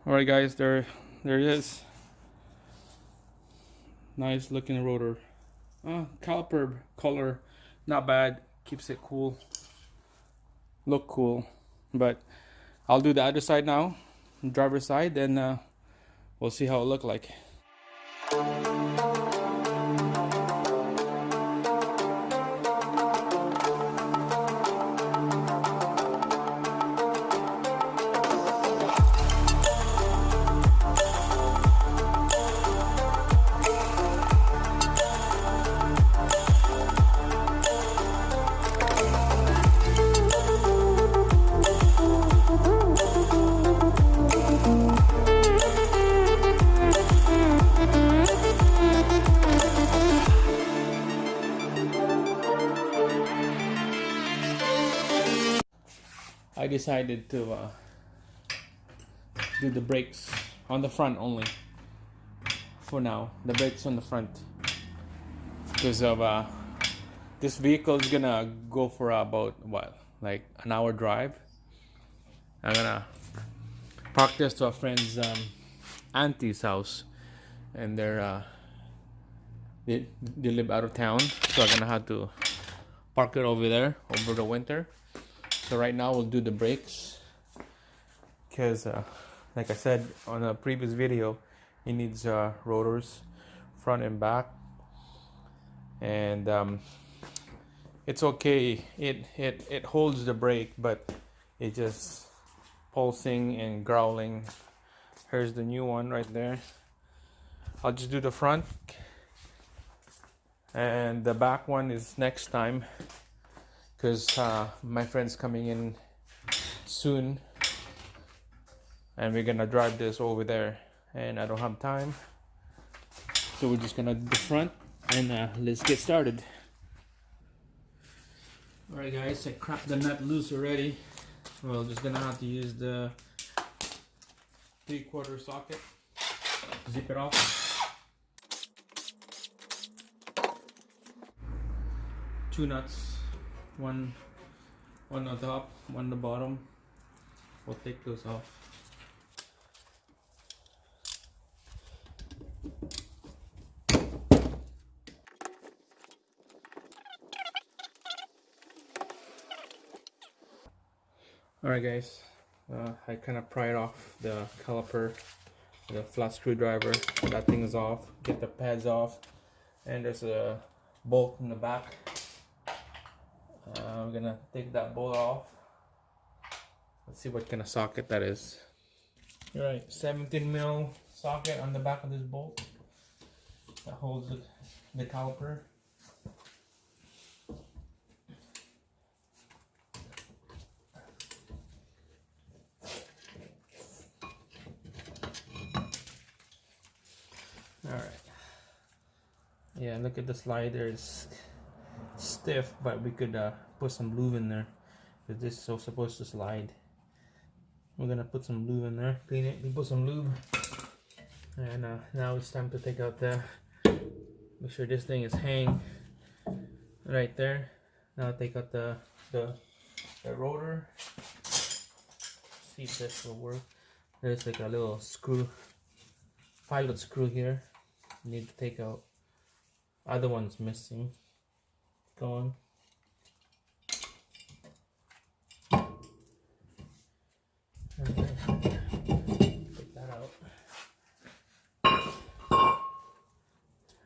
All right, guys, there it is. Nice looking rotor. Caliper color, not bad. Keeps it cool. Look cool. But I'll do the other side now, driver's side, then we'll see how it look like. I decided to do the brakes on the front only for now. The brakes on the front because of this vehicle is gonna go for about what, like an hour drive. I'm gonna park this to a friend's auntie's house, and they live out of town, so I'm gonna have to park it over there over the winter. So right now we'll do the brakes because like I said on a previous video, it needs rotors front and back, and it's okay, it holds the brake, but it just pulsing and growling. Here's the new one right there. I'll just do the front, and the back one is next time because my friend's coming in soon and we're gonna drive this over there, and I don't have time, so we're just gonna do the front, and let's get started. Alright guys, I cracked the nut loose already. Well, just gonna have to use the 3/4 socket, zip it off. Two nuts, one on top, one on the bottom. We'll take those off. Alright guys, I kind of pried off the caliper, the flat screwdriver. That thing is off. Get the pads off, and there's a bolt in the back. We're gonna take that bolt off. Let's see what kind of socket that is. Alright, 17mm socket on the back of this bolt that holds the caliper. Alright. Yeah, look at the slider. It's stiff, but we could put some lube in there because this is so supposed to slide. We're gonna put some lube in there, clean it, and put some lube. And now it's time to take out make sure this thing is hang right there. Now take out the rotor. See if this will work. There's like a little screw, pilot screw here. Need to take out. Other one's missing. Go on. Take that out.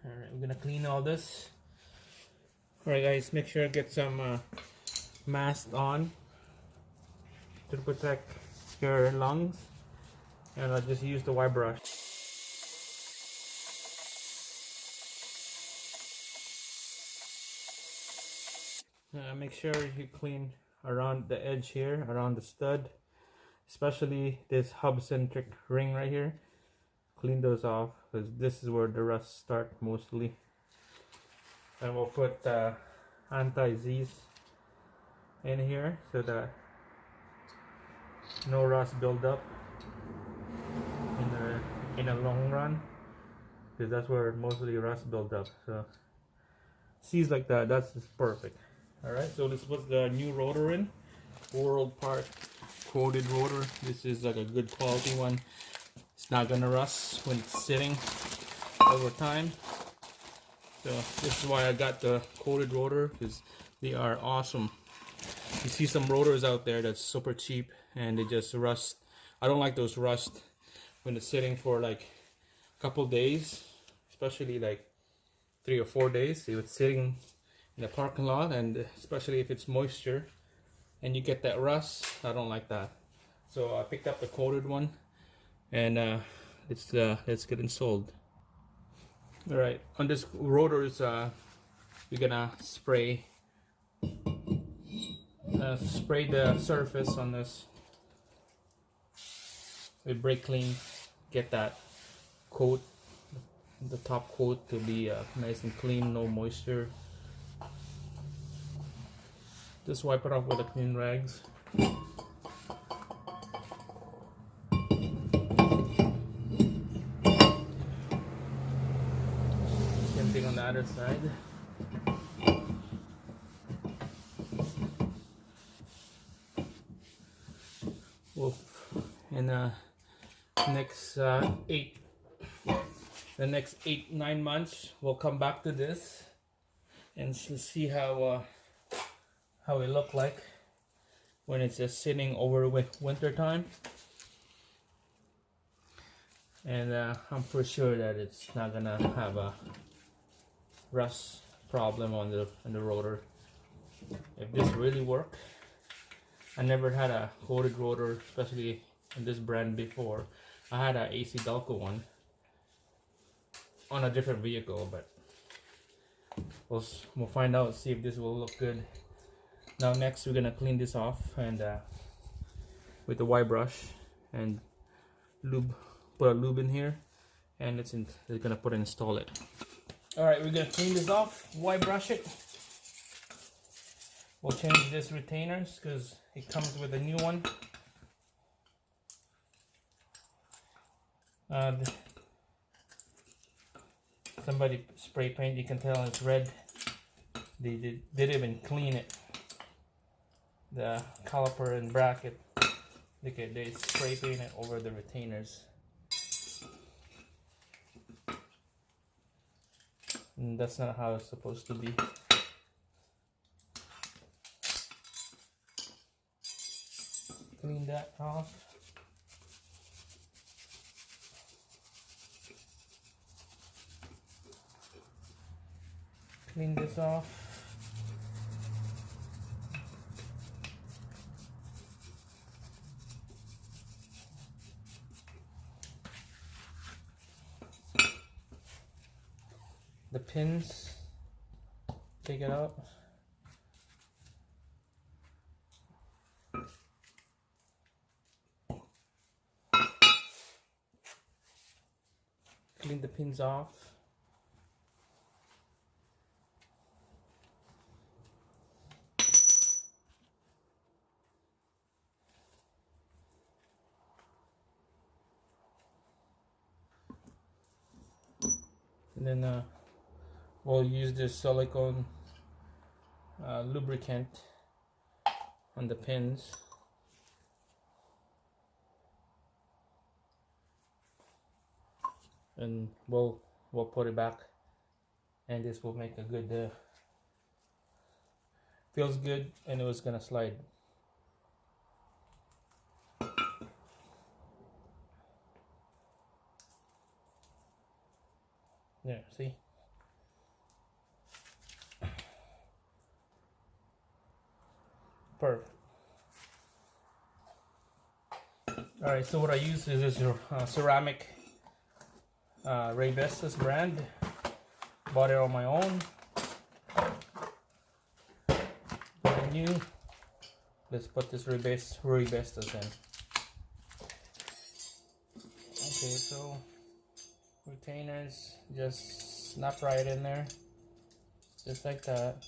Alright, we're gonna clean all this. Alright guys, make sure to get some mask on to protect your lungs. And I'll just use the Y brush. Make sure you clean around the edge here, around the stud, especially this hub centric ring right here. Clean those off because this is where the rust start mostly. And we'll put anti-Z's in here so that no rust build up in the long run, because that's where mostly rust build up. So C's like that, that's just perfect. Alright, so let's put the new rotor in. World part coated rotor. This is like a good quality one. It's not gonna rust when it's sitting over time. So this is why I got the coated rotor, because they are awesome. You see some rotors out there that's super cheap and they just rust. I don't like those rust when it's sitting for like a couple days, especially like 3 or 4 days. If it's sitting in the parking lot, and especially if it's moisture and you get that rust, I don't like that. So I picked up the coated one, and let's get installed. All right, on this rotors, we're gonna spray the surface on this with brake clean. Get that coat, the top coat, to be nice and clean, no moisture. Just wipe it off with the clean rags. Same thing on the other side. Well, in the next 8-9 months, we'll come back to this and see how it look like when it's just sitting over with winter time. And I'm for sure that it's not gonna have a rust problem on the rotor. If this really work, I never had a coated rotor, especially in this brand before. I had a AC Delco one on a different vehicle, but we'll find out, see if this will look good. Now next we're gonna clean this off and with the Y brush and lube, put a lube in here, and we're gonna install it. All right, we're gonna clean this off, Y brush it. We'll change this retainers because it comes with a new one. Somebody spray paint, you can tell it's red. They didn't even clean it. The caliper and bracket, look at, they spray paint it over the retainers. And that's not how it's supposed to be. Clean that off. Clean this off. The pins, take it out. Clean the pins off. And then we'll use this silicone lubricant on the pins. And we'll put it back, and this will make a good feels good, and it was gonna slide. There, see? Perfect. Alright, so what I use is this ceramic Ray Vestas brand. Bought it on my own. Brand new. Let's put this Ray Vestas in. Okay, so retainers, just snap right in there, just like that.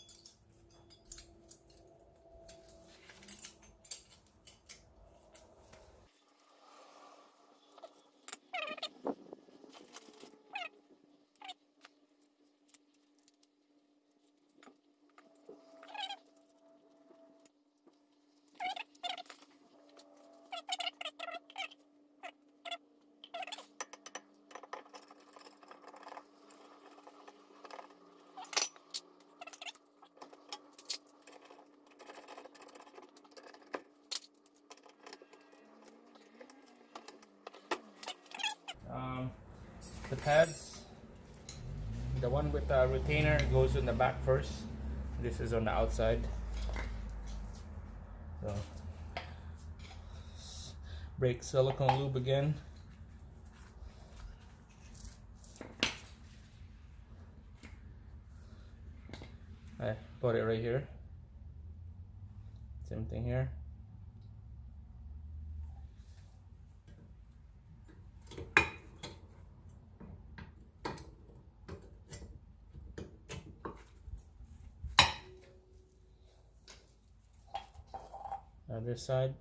the pads. The one with the retainer goes in the back first. This is on the outside. So, brake silicone lube again. I put it right here. Same thing here. Other side.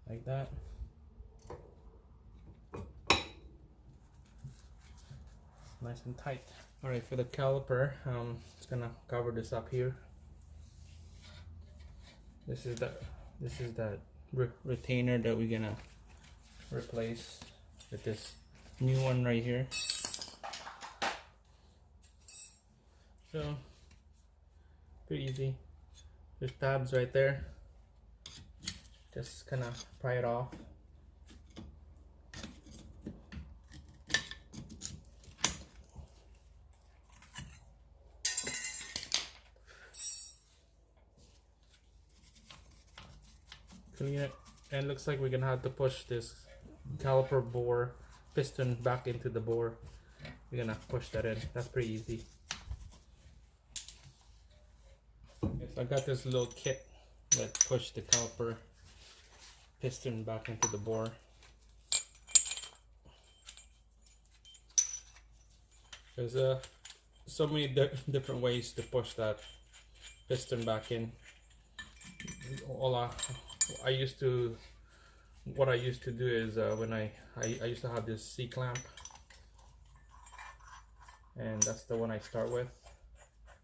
Like that. Nice and tight. Alright, for the caliper, just gonna cover this up here. This is that retainer that we're gonna replace with this new one right here. So pretty easy. There's tabs right there. Just kind of pry it off. Clean it, and it looks like we're gonna have to push this caliper bore piston back into the bore. We're gonna push that in. That's pretty easy. Yes, I got this little kit that push the caliper piston back into the bore. There's so many different ways to push that piston back in. What I used to do is when I used to have this C-clamp, and that's the one I start with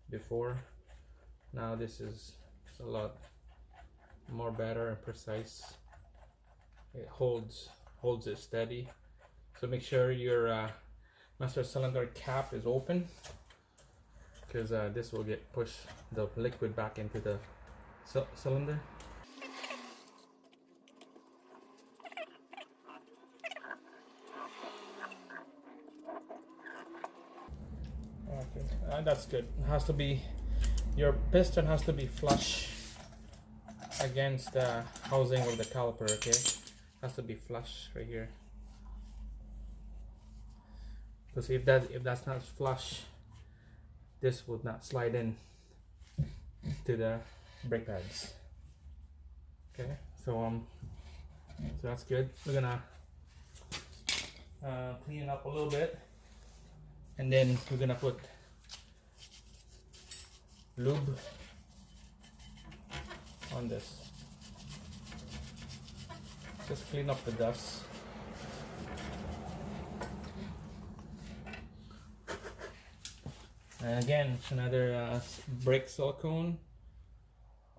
before. Now this is a lot more better and precise. It holds it steady. So make sure your master cylinder cap is open, because this will get pushed the liquid back into the cylinder. Okay, that's good. It has to be, your piston has to be flush against the housing of the caliper. Okay, has to be flush right here, because if that's not flush, this would not slide in to the brake pads. Okay, so that's good. We're gonna clean it up a little bit, and then we're gonna put lube on this. Just clean up the dust. And again, another brake silicone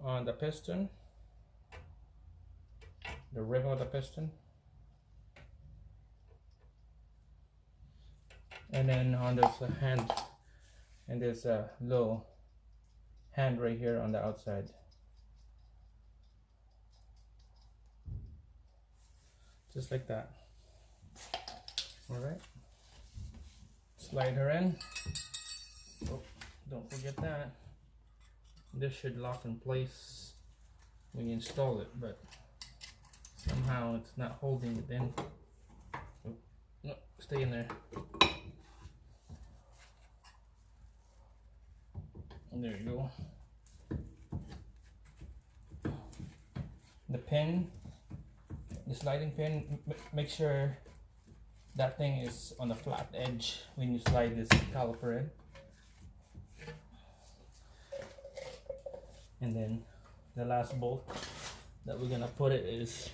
on the piston, the rim of the piston, and then on this hand, and there's a little hand right here on the outside. Just like that. All right, slide her in. Oh, don't forget that. This should lock in place when you install it, but somehow it's not holding it in. Oh, no, stay in there. And there you go. The pin, the sliding pin, make sure that thing is on the flat edge when you slide this caliper in. And then the last bolt that we're gonna put it is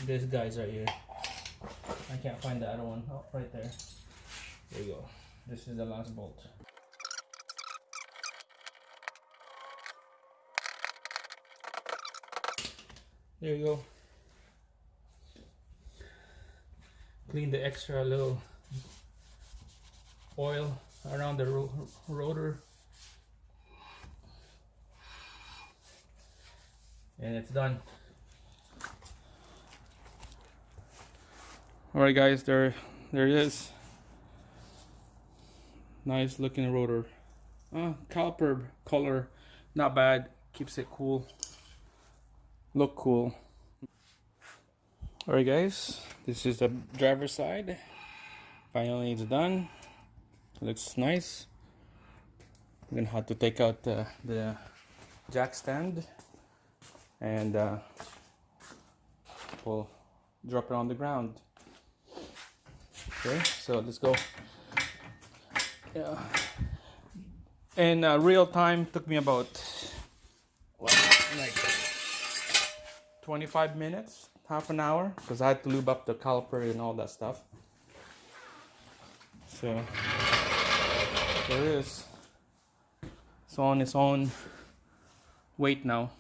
this guy's right here. I can't find the other one. Oh, right there. There you go. This is the last bolt. There you go. Clean the extra little oil around the rotor. And it's done. Alright guys, there it is. Nice looking rotor. Caliper color, not bad. Keeps it cool. Look cool. Alright guys, this is the driver's side. Finally it's done. It looks nice. I'm gonna have to take out the jack stand and we'll drop it on the ground. Okay, so let's go. Yeah. In real time, took me about like 25 minutes, half an hour, because I had to lube up the caliper and all that stuff. So there it is. It's on its own weight now.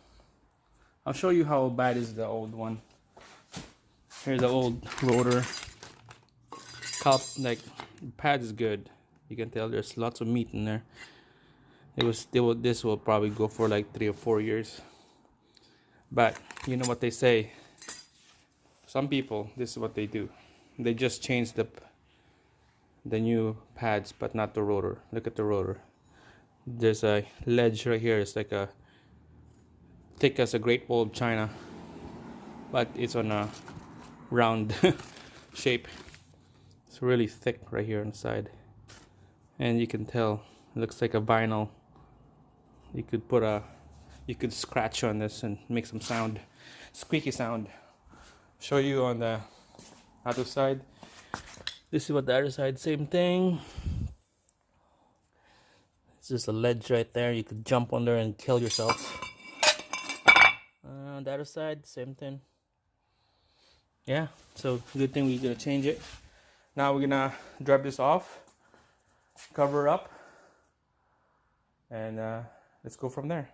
I'll show you how bad is the old one. Here's the old rotor. Like pad is good. You can tell there's lots of meat in there. This will probably go for like 3 or 4 years. But you know what they say. Some people, this is what they do. They just change the new pads, but not the rotor. Look at the rotor. There's a ledge right here. It's like a thick as a Great Wall of China, but it's on a round shape. It's really thick right here on the side, and you can tell it looks like a vinyl. You could scratch on this and make some sound, squeaky sound. Show you on the other side. This is what the other side, same thing. It's just a ledge right there. You could jump on there and kill yourself. On the other side, same thing. Yeah, so good thing we're gonna change it. Now we're gonna drop this off, cover up, and let's go from there.